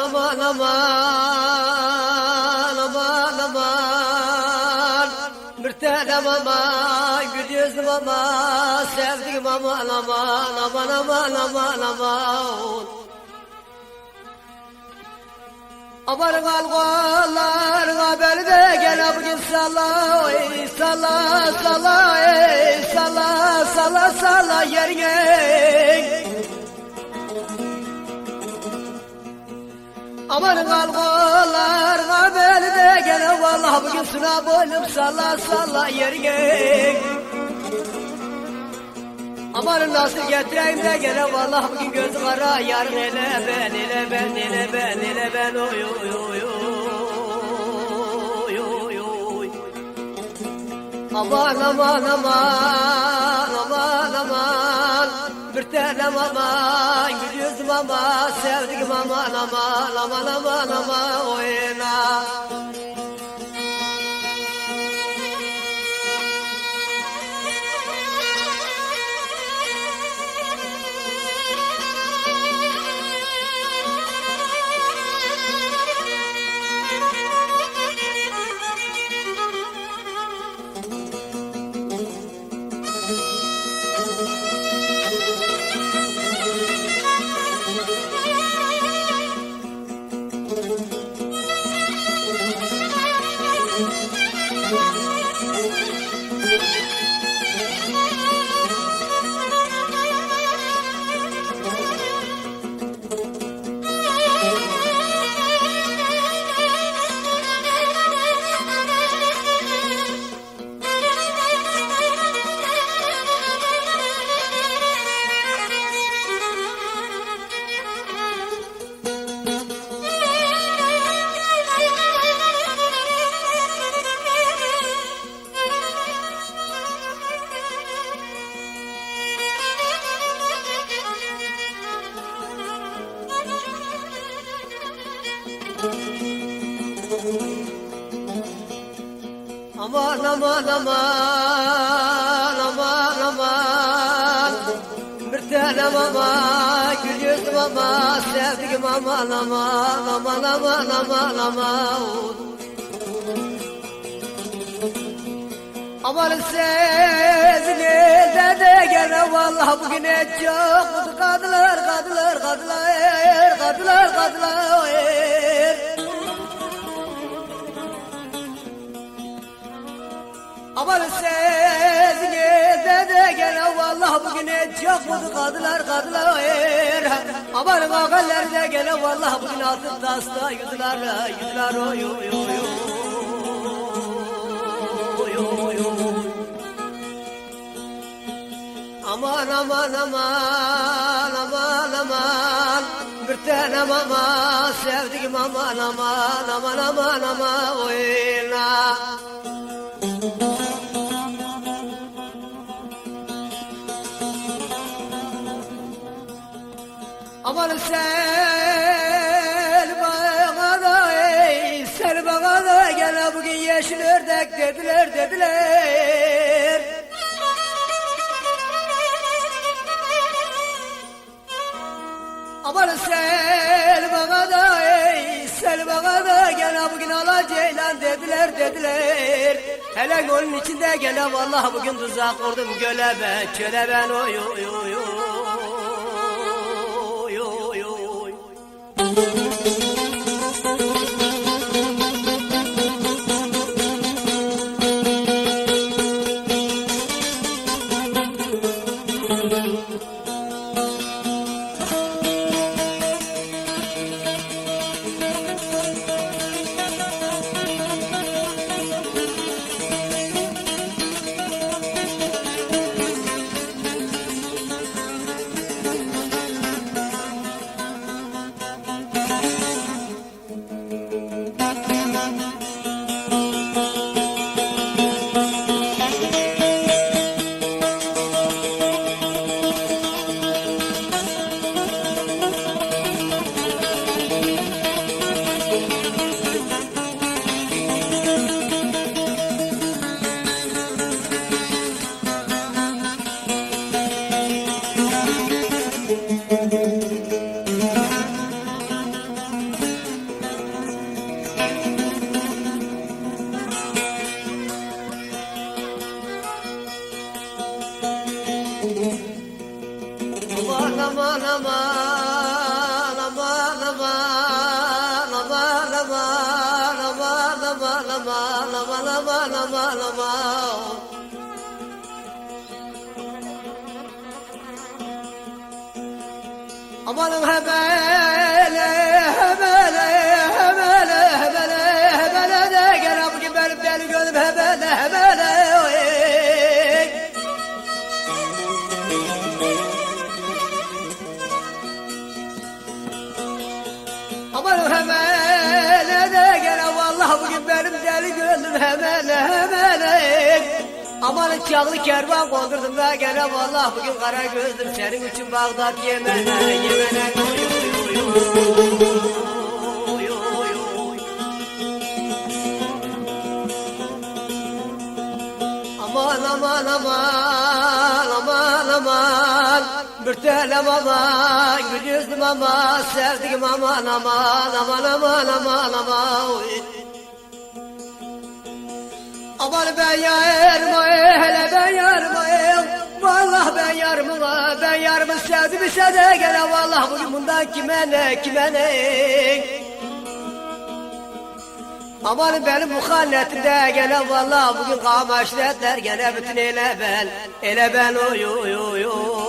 aman aman aman aman bir tanem aman gül yüzlüm aman sevdiğim aman aman aman aman aman aman aman kalkollarına beni de gene bugün salla ey salla salla ey salla salla salla yerine aman kalkollarına beni de gene vallahi bugün sınav boynum salla salla yerine aman nasıl getireyim de gene vallahi bugün gözü kara yarın ele ben ele ben ele ben ele ben oy oy oy oy oy oy aman aman aman aman aman bir tanem aman gül yüzüm aman sevdiğim aman aman aman aman aman oyna aman aman aman aman aman bir tanem aman gül yüzlüm aman sevdiğim aman aman aman aman aman aman aman sizin elde de gene vallahi bugün et çok kadılar kadılar kadılar kadılar kadılar aman sizin elde de gene vallahi bugün et çok kadılar kadılar aman ağalar de gene vallahi bugün altın tasla yüzüler yüzüler oy oy oy aman aman aman aman aman bir tanem aman sevdiğim aman aman aman aman aman oyna aman sen bana da ey sen bana da gene bugün yeşil ördek dediler dediler aman sen bana da ey sen bana da gene bugün ala ceylan dediler dediler hele golün içinde gene vallahi bugün tuzak kurdum göle ben çöle ben oy oy oy oy aman aman aman aman aman aman. Amanın hebele hebele hebele hebele hebele de gel bugün benim deli gönlüm hebele hebele. Amanın hebele de gel vallahi bugün benim deli gönlüm hebele hebele. Amanın çağlı kervan kondurdum da gene vallahi bugün kara gözlüm senin için Bağdat Yemen'e Yemen'e oy oy oy oy. Aman aman aman aman aman bir tanem aman gül yüzlüm aman sevdiğim aman aman aman aman aman aman oy. Aman ben yarım hele ben yarım vallahi ben yarımı sevdim ise de gene vallahi bugün bundan kime ne. Aman benim muhalletimde gene vallahi bugün kamaşletler gene bütün ele ben oy oy oy oy.